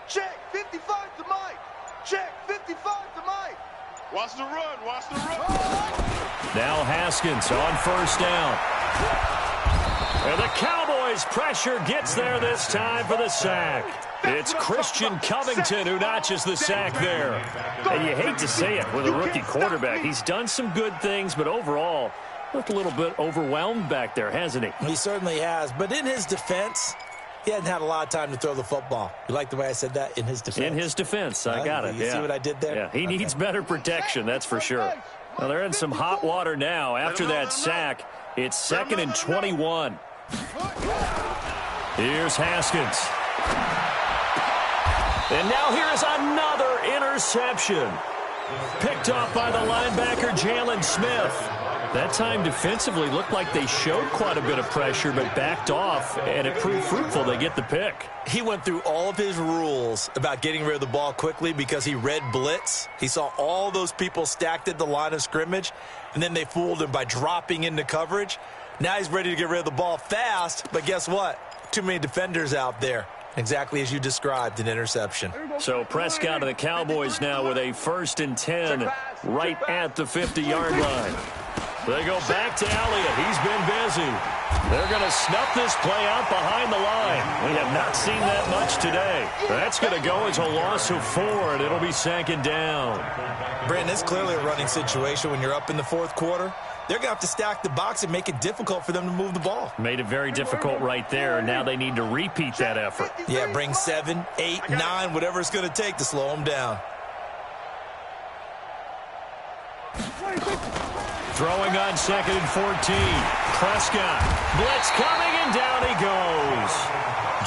Check. 55 to Mike. Check. 55 to Mike.
Watch the run. Watch the run.
Now Haskins on first down. And the Cowboys' pressure gets there this time for the sack. It's Christian Covington who notches the sack there. And you hate to say it with a rookie quarterback. He's done some good things, but overall, looked a little bit overwhelmed back there, hasn't he?
He certainly has. But in his defense, he hadn't had a lot of time to throw the football. You like the way I said that? In his defense?
In his defense. I got it.
You see what I did there?
Yeah, he needs better protection, that's for sure. Well, they're in some hot water now. After that sack, it's 2nd and 21. Here's Haskins. And now here's another interception. Picked off by the linebacker, Jalen Smith. That time defensively looked like they showed quite a bit of pressure, but backed off, and it proved fruitful. They get the pick.
He went through all of his rules about getting rid of the ball quickly because he read blitz. He saw all those people stacked at the line of scrimmage, and then they fooled him by dropping into coverage. Now he's ready to get rid of the ball fast, but guess what? Too many defenders out there. Exactly as you described, an interception.
So Prescott and the Cowboys now with a 1st and 10 right at the 50-yard line. They go back to Elliott. He's been busy. They're going to snuff this play out behind the line. We have not seen that much today. That's going to go as a loss of 4, and it'll be 2nd down.
Brandon, it's clearly a running situation when you're up in the fourth quarter. They're going to have to stack the box and make it difficult for them to move the ball.
Made it very difficult right there, and now they need to repeat that effort.
Yeah, bring 7, 8, 9, whatever it's going to take to slow them down.
Throwing on 2nd and 14. Prescott. Blitz coming, and down he goes.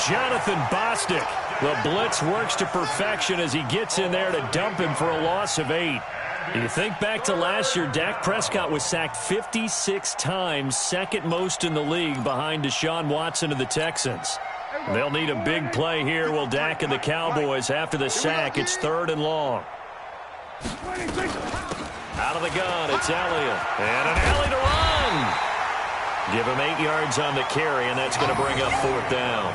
Jonathan Bostic. The blitz works to perfection as he gets in there to dump him for a loss of 8. You think back to last year, Dak Prescott was sacked 56 times, 2nd most in the league behind Deshaun Watson of the Texans. They'll need a big play here, will Dak and the Cowboys after the sack. It's 3rd and long. Out of the gun, it's Elliott. And an alley to run. Give him 8 yards on the carry, and that's going to bring up 4th down.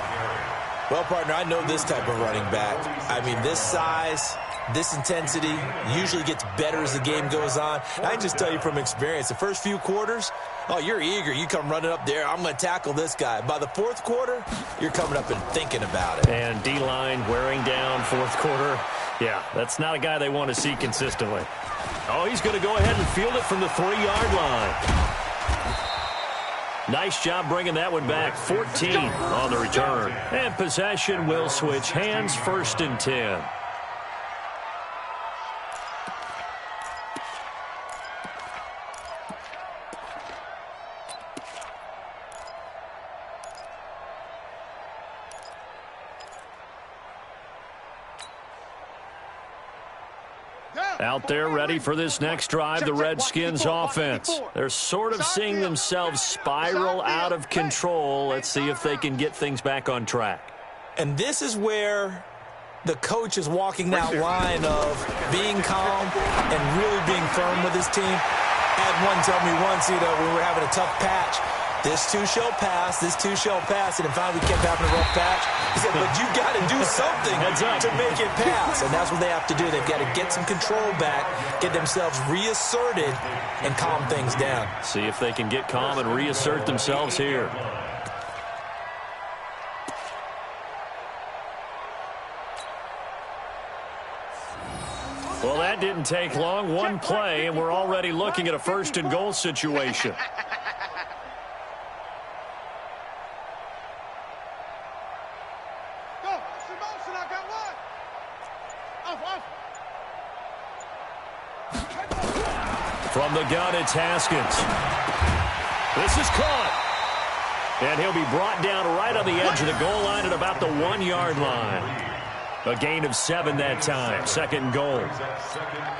Well, partner, I know this type of running back. I mean, this size, this intensity usually gets better as the game goes on. I can just tell you from experience, the first few quarters, oh, you're eager. You come running up there, I'm going to tackle this guy. By the fourth quarter, you're coming up and thinking about it.
And D-line wearing down fourth quarter. Yeah, that's not a guy they want to see consistently. Oh, he's going to go ahead and field it from the 3-yard line. Nice job bringing that one back. 14 on the return. And possession will switch hands, 1st and 10. Out there ready for this next drive, the Redskins offense. They're sort of seeing themselves spiral out of control. Let's see if they can get things back on track.
And this is where the coach is walking that line of being calm and really being firm with his team. I had one tell me once, when we were having a tough patch, This too shall pass. This too shall pass. And finally we kept having a rough patch. He said, but you got to do something to make it pass. And that's what they have to do. They've got to get some control back, get themselves reasserted, and calm things down.
See if they can get calm and reassert themselves here. Well, that didn't take long. One play, and we're already looking at a first-and-goal situation. From the gun, it's Haskins. This is caught. And he'll be brought down right on the edge of the goal line at about the 1-yard line. A gain of 7 that time. Second goal.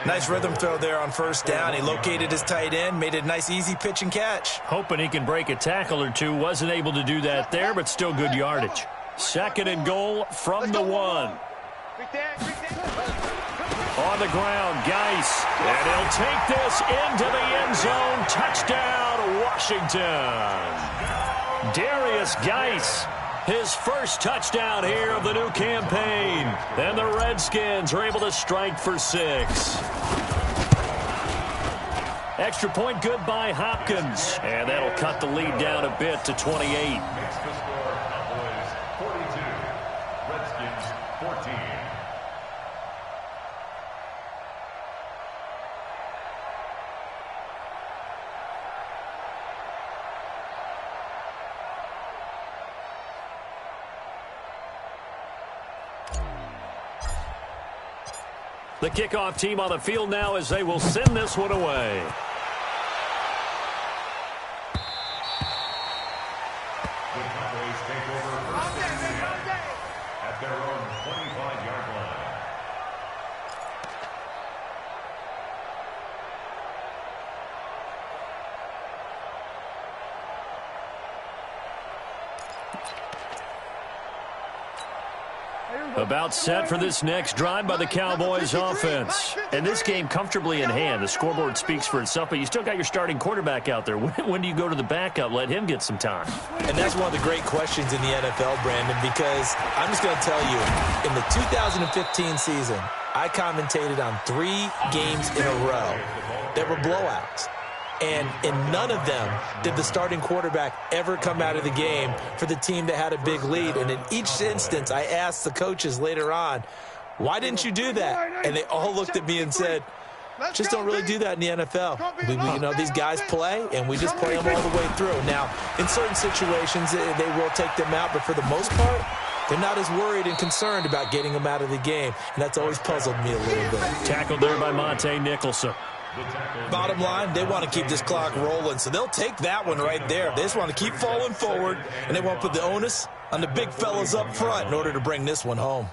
Nice rhythm throw there on first down. He located his tight end, made it a nice easy pitch and catch.
Hoping he can break a tackle or two. Wasn't able to do that there, but still good yardage. Second and goal from the 1. On the ground, Geis. And he'll take this into the end zone. Touchdown, Washington. Darius Geis. His first touchdown here of the new campaign. And the Redskins are able to strike for 6. Extra point good by Hopkins. And that'll cut the lead down a bit to 28.
Makes the score Cowboys 42, Redskins 14.
The kickoff team on the field now as they will send this one away.
The Cowboys take over first and 10 at their own 25-yard line.
About set for this next drive by the Cowboys offense. And this game comfortably in hand. The scoreboard speaks for itself, but you still got your starting quarterback out there. When do you go to the backup? Let him get some time.
And that's one of the great questions in the NFL, Brandon, because I'm just going to tell you, in the 2015 season, I commentated on 3 games in a row that were blowouts. And in none of them did the starting quarterback ever come out of the game for the team that had a big lead. And in each instance, I asked the coaches later on, why didn't you do that? And they all looked at me and said, just don't really do that in the NFL. You know, these guys play, and we just play them all the way through. Now, in certain situations, they will take them out, but for the most part, they're not as worried and concerned about getting them out of the game. And that's always puzzled me a little bit.
Tackled there by Monte Nicholson.
Bottom line, they want to keep this clock rolling, so they'll take that one right there. They just want to keep falling forward, and they want to put the onus on the big fellas up front in order to bring this one home.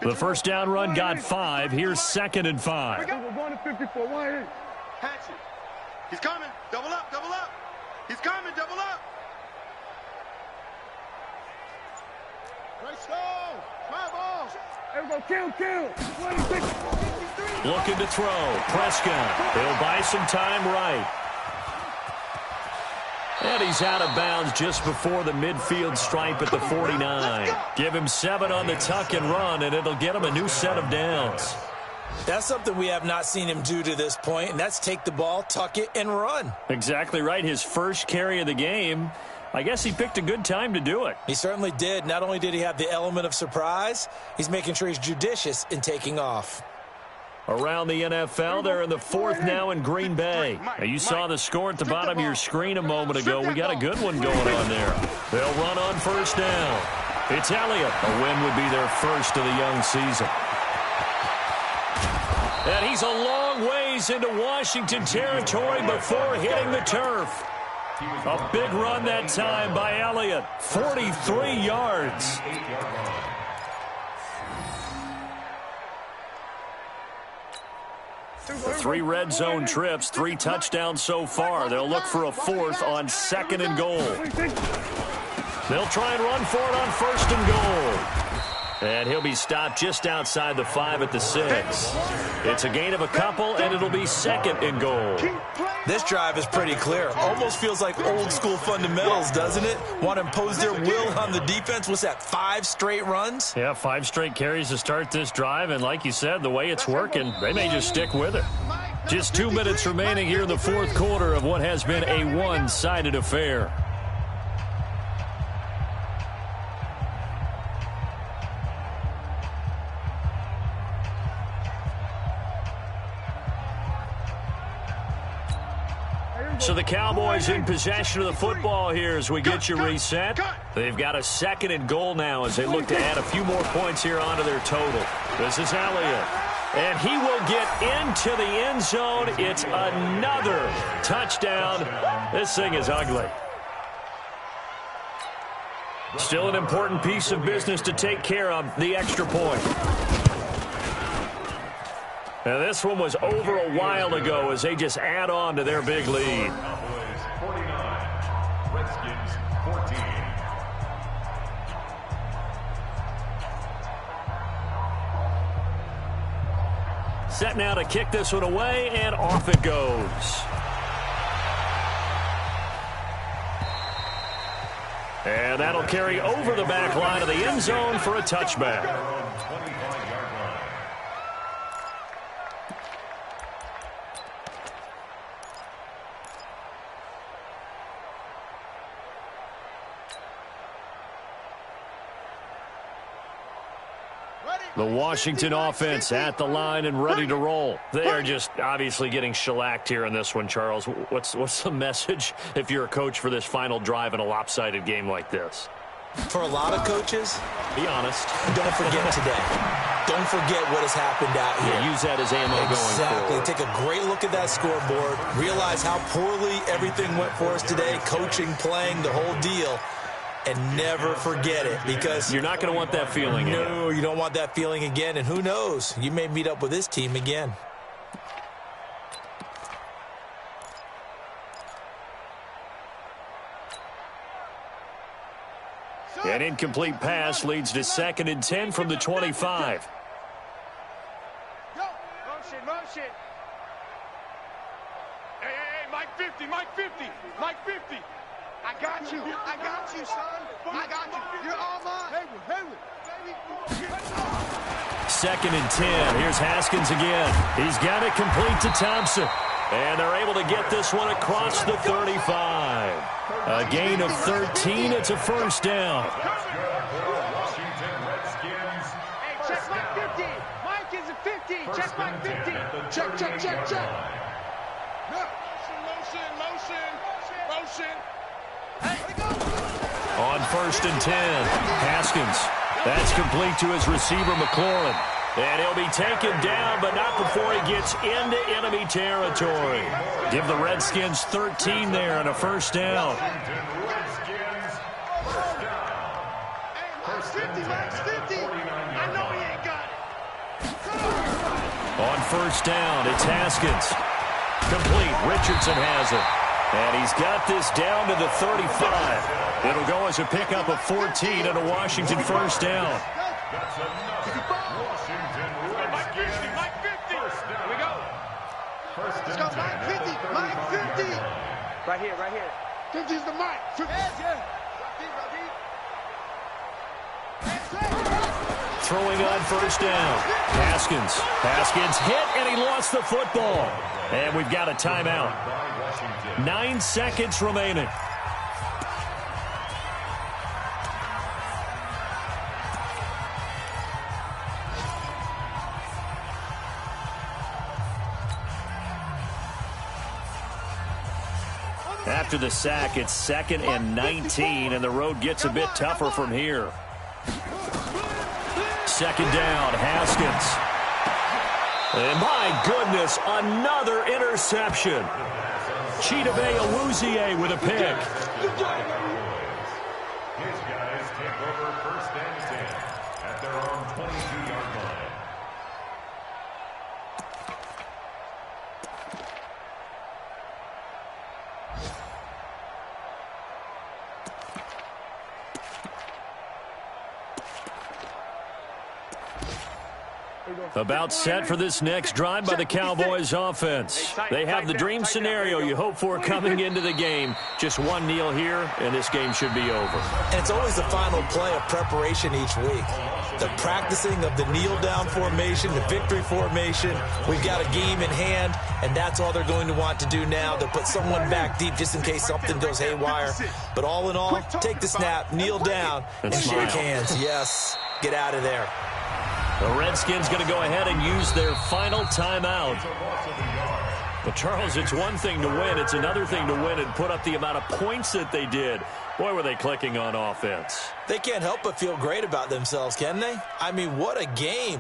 The first down run got 5. Here's second and 5.
We're going to 54. Why?
Hatchet. He's coming. Double up, double up. He's coming, double up. Right stone. Try ball.
Everybody kill. 26.
Looking to throw. Prescott. He'll buy some time right. And he's out of bounds just before the midfield stripe at the 49. Give him 7 on the tuck and run, and it'll get him a new set of downs.
That's something we have not seen him do to this point, and that's take the ball, tuck it, and run.
Exactly right. His first carry of the game. I guess he picked a good time to do it.
He certainly did. Not only did he have the element of surprise, he's making sure he's judicious in taking off.
Around the NFL, they're in the 4th now in Green Bay. Now, you saw the score at the bottom of your screen a moment ago. We got a good one going on there. They'll run on first down. It's Elliott. A win would be their first of the young season. And he's a long ways into Washington territory before hitting the turf. A big run that time by Elliott. 43 yards. 3 red zone trips, 3 touchdowns so far. They'll look for a 4th on second and goal. They'll try and run for it on first and goal. And he'll be stopped just outside the 5 at the 6. It's a gain of a couple, and it'll be 2nd and goal.
This drive is pretty clear. Almost feels like old school fundamentals, doesn't it? Want to impose their will on the defense. What's that, 5 straight runs?
Yeah, 5 straight carries to start this drive, and like you said, the way it's working, they may just stick with it. Just 2 minutes remaining here in the 4th quarter of what has been a one-sided affair. So the Cowboys in possession of the football here as we get you reset. They've got a 2nd and goal now as they look to add a few more points here onto their total. This is Elliott. And he will get into the end zone. It's another touchdown. This thing is ugly. Still an important piece of business to take care of, the extra point. Now, this one was over a while ago as they just add on to their big lead.
Cowboys 49, Redskins 14.
Set now to kick this one away, and off it goes. And that'll carry over the back line of the end zone for a touchback. The Washington offense at the line and ready to roll. They are just obviously getting shellacked here in this one, Charles. What's the message if you're a coach for this final drive in a lopsided game like this?
For a lot of coaches,
be honest.
Don't forget today. Don't forget what has happened out here.
Yeah, use that as ammo going forward.
Exactly. Take a great look at that scoreboard. Realize how poorly everything went for us today. Coaching, playing, the whole deal. And never forget it, because
you're not going to want that feeling again.
No, you don't want that feeling again. And who knows? You may meet up with this team again.
An incomplete pass leads to 2nd and 10 from the 25.
Motion. Hey, Mike 50, Mike 50, Mike 50. I got you, son. I got you. You're all mine. Hayward.
2nd and 10. Here's Haskins again. He's got it complete to Thompson. And they're able to get this one across the 35. A gain of 13. It's a first down.
Washington Redskins.
Hey, check Mike 50. Mike is a 50. Check Mike 50. Check. Motion.
On 1st and 10, Haskins. That's complete to his receiver, McLaurin. And he'll be taken down, but not before he gets into enemy territory. Give the Redskins 13 there and a first down.
Mike's 50. I know he ain't got it.
On 1st down, it's Haskins. Complete. Richardson has it. And he's got this down to the 35. It'll go as a pickup of 14 and a Washington first down.
That's enough. Washington Redskins.
Mike 50. Here we go.
Let's
go, Mike 50. Right here.
50's the Mike. 50.
Throwing on 1st down. Haskins hit, and he lost the football. And we've got a timeout. 9 seconds remaining. After the sack, it's 2nd and 19, and the road gets a bit tougher from here. 2nd down, Haskins. And my goodness, another interception. Chidobe Awuzie with a pick.
His guys take over 1st and 10 at their own 22-yard line.
About set for this next drive by the Cowboys offense. They have the dream scenario you hope for coming into the game. Just one kneel here, and this game should be over.
And it's always the final play of preparation each week. The practicing of the kneel-down formation, the victory formation. We've got a game in hand, and that's all they're going to want to do now. They'll put someone back deep just in case something goes haywire. But all in all, take the snap, kneel down, and shake hands. Yes, get out of there.
The Redskins going to go ahead and use their final timeout. But, Charles, it's one thing to win. It's another thing to win and put up the amount of points that they did. Boy, were they clicking on offense.
They can't help but feel great about themselves, can they? I mean, what a game.